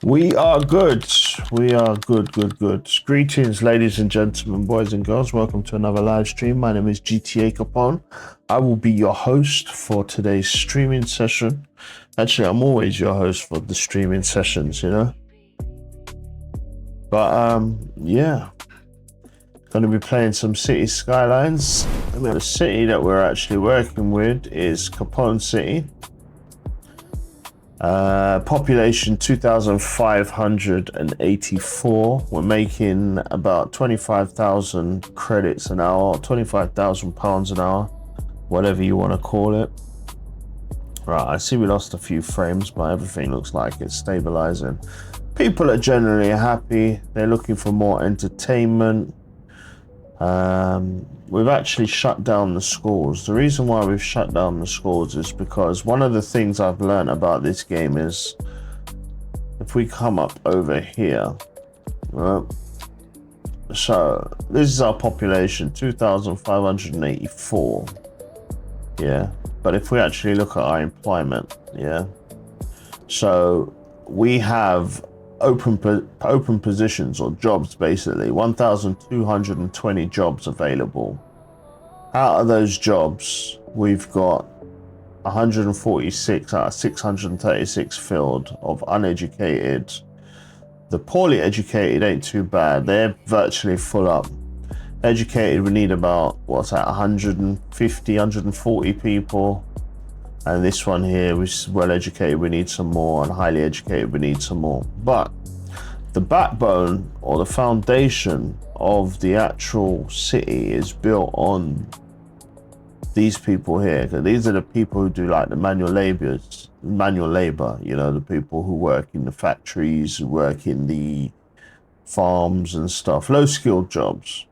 We are good. We are good, good, good. Greetings, ladies and gentlemen, boys and girls. Welcome to another live stream. My name is GTACAPONE. I will be your host for today's streaming session. Actually, I'm always your host for the streaming sessions, you know. But yeah, going to be playing some City Skylines. The city that we're actually working with is Capone City. Population 2,584. We're making about 25,000 credits an hour, 25,000 pounds an hour, whatever you want to call it. Right, I see we lost a few frames, but everything looks like it's stabilizing. People are generally happy. They're looking for more entertainment. We've actually shut down the schools. The reason why we've shut down the schools is because one of the things I've learned about this game is if we come up over here, right? So this is our population, 2,584. Yeah, but if we actually look at our employment, yeah, so we have open positions or jobs, basically 1,220 jobs available. Out of those jobs, we've got 146 out of 636 filled of uneducated. The poorly educated ain't too bad. They're virtually full up. Educated, we need about, what's that, 150, 140 people. And this one here, which is well educated, we need some more, and highly educated, we need some more. But the backbone or the foundation of the actual city is built on these people here. Because these are the people who do like the manual labor, you know, the people who work in the factories, who work in the farms and stuff, low skilled jobs.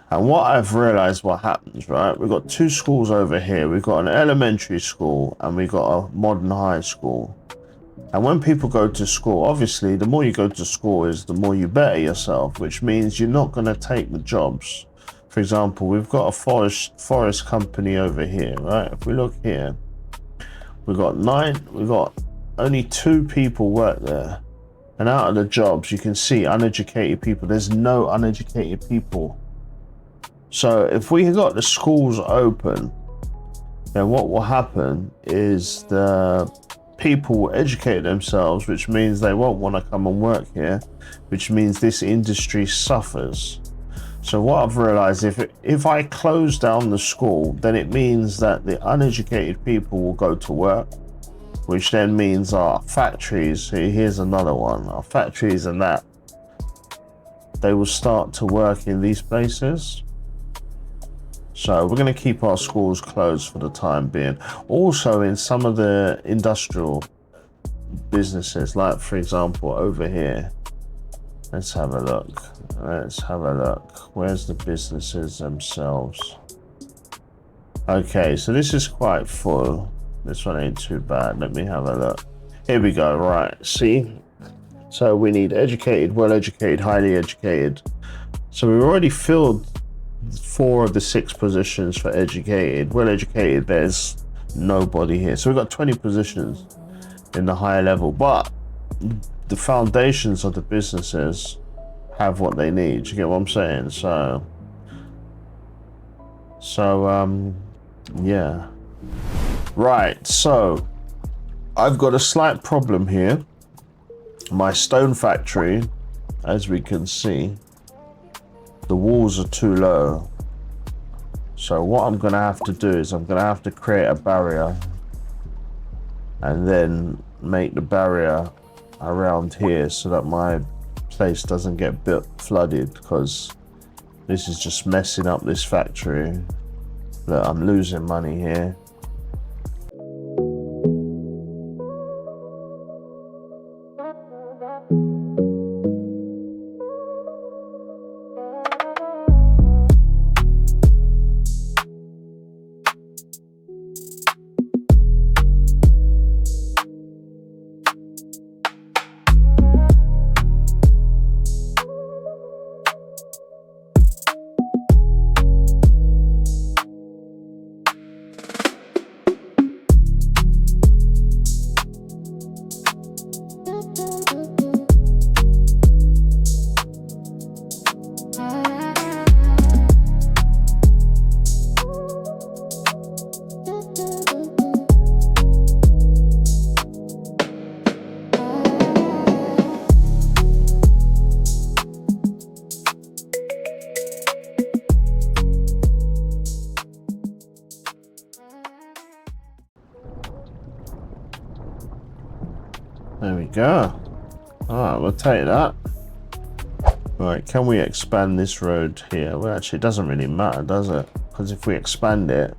And what I've realized what happens, right? We've got two schools over here. We've got an elementary school and we've got a modern high school. And when people go to school, obviously, the more you go to school is the more you better yourself, which means you're not going to take the jobs. For example, we've got a forest company over here, right? If we look here, we've got only 2 people work there. And out of the jobs, you can see uneducated people. There's no uneducated people. So if we got the schools open, then what will happen is the people will educate themselves, which means they won't want to come and work here, which means this industry suffers. So what I've realized, if I close down the school, then it means that the uneducated people will go to work, which then means our factories, here's another one, our factories and that, they will start to work in these places. So we're going to keep our schools closed for the time being. Also, in some of the industrial businesses, like for example over here, let's have a look. Where's the businesses themselves? Okay, so this is quite full. This one ain't too bad. Let me have a look. Here we go. Right, see? So we need educated, well-educated, highly educated. So we've already filled 4 of the 6 positions for educated. Well educated, there's nobody here. So we've got 20 positions in the higher level, but the foundations of the businesses have what they need. You get what I'm saying? So yeah. Right, so I've got a slight problem here. My stone factory, as we can see, the walls are too low. So what I'm gonna have to do is I'm gonna have to create a barrier and then make the barrier around here so that my place doesn't get flooded, because this is just messing up this factory. Look, I'm losing money here. go. Alright, we'll take that. Right, can we expand this road here? Well, actually, it doesn't really matter, does it? Because if we expand it,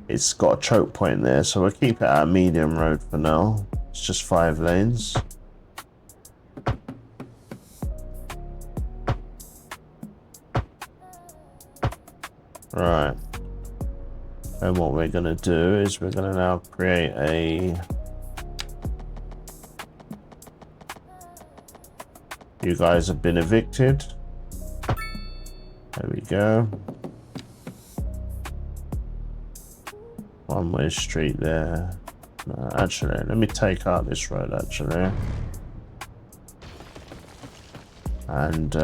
it's got a choke point there, so we'll keep it at a medium road for now. It's just 5 lanes. Right. And what we're going to do is we're going to now create a... You guys have been evicted. There we go. One-way street there. No, actually, let me take out this road, actually. And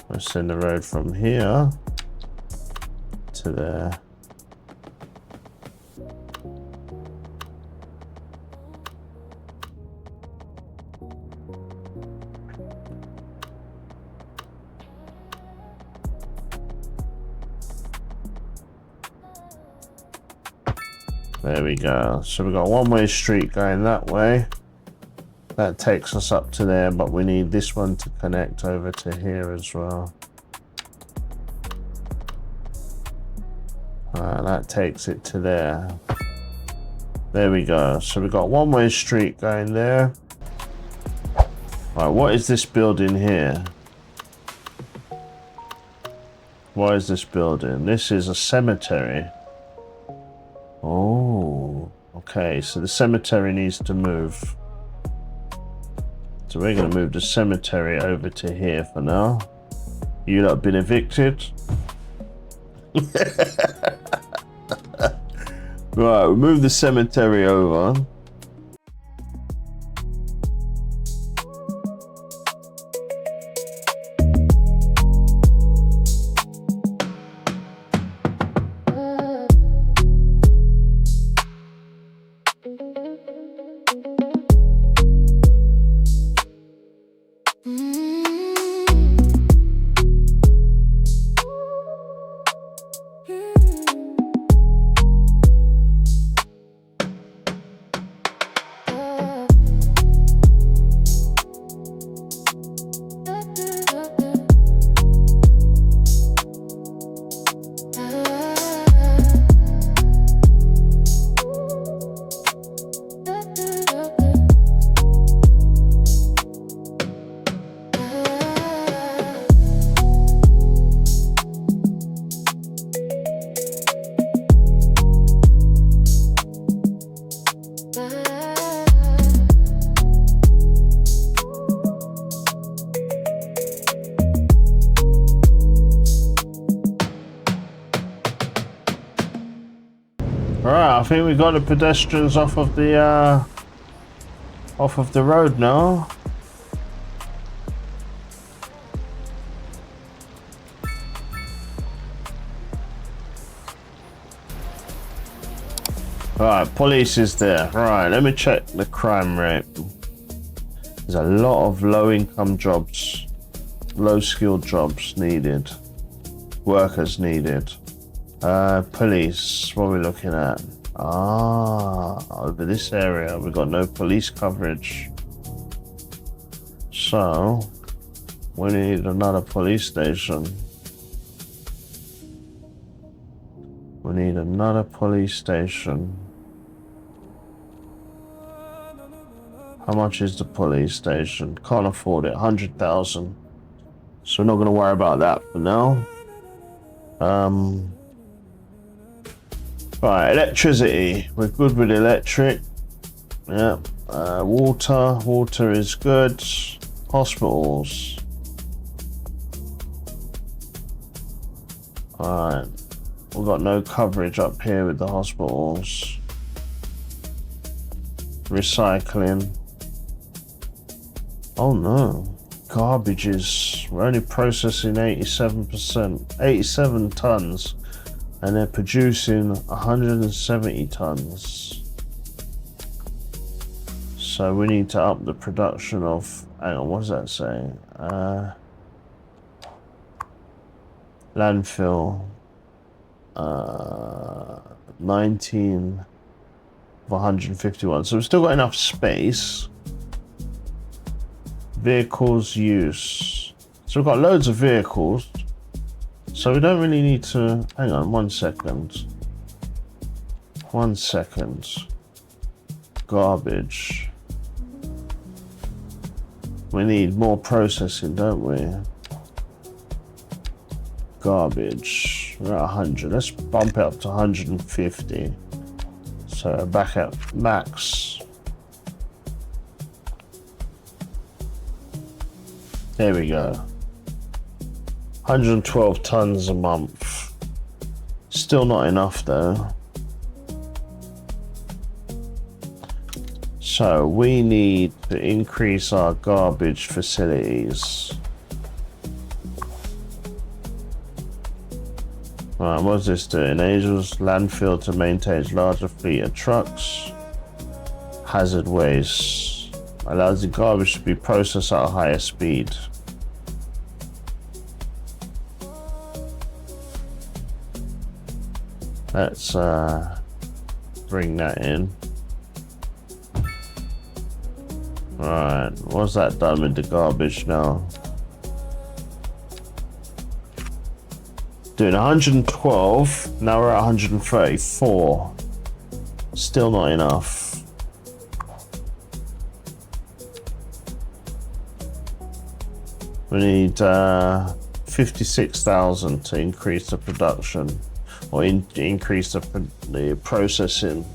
we'll send the road from here to there. There we go. So we've got a one-way street going that way. That takes us up to there, but we need this one to connect over to here as well. That takes it to there. There we go. So we've got a one-way street going there. Right, what is this building here? What is this building? This is a cemetery. Oh, okay. So the cemetery needs to move. So we're going to move the cemetery over to here for now. You lot have been evicted. Right, we'll move the cemetery over. Alright, I think we got the pedestrians off of the road now. Alright, police is there. Right, let me check the crime rate. There's a lot of low-income jobs, low-skilled jobs needed, workers needed. Police, what are we looking at? Over this area, we've got no police coverage. So, we need another police station. We need another police station. How much is the police station? Can't afford it, 100,000. So we're not going to worry about that for now. Right, electricity. We're good with electric. Yeah. Water is good. Hospitals. Alright. We've got no coverage up here with the hospitals. Recycling. Oh no. Garbages. We're only processing 87%. 87 tons. And they're producing 170 tons. So we need to up the production of, hang on, what does that say? Landfill. 19 of 151. So we've still got enough space. Vehicles use. So we've got loads of vehicles. So we don't really need to... Hang on, 1 second. 1 second. Garbage. We need more processing, don't we? Garbage. We're at 100. Let's bump it up to 150. So back at max. There we go. 112 tons a month. Still not enough though. So we need to increase our garbage facilities. Right, what's this doing? Enables landfill to maintain larger fleet of trucks. Hazard waste. Allows the garbage to be processed at a higher speed. Let's bring that in. Right, what's that done with the garbage now? Doing 112, now we're at 134. Still not enough. We need 56,000 to increase the production, or increase the processing.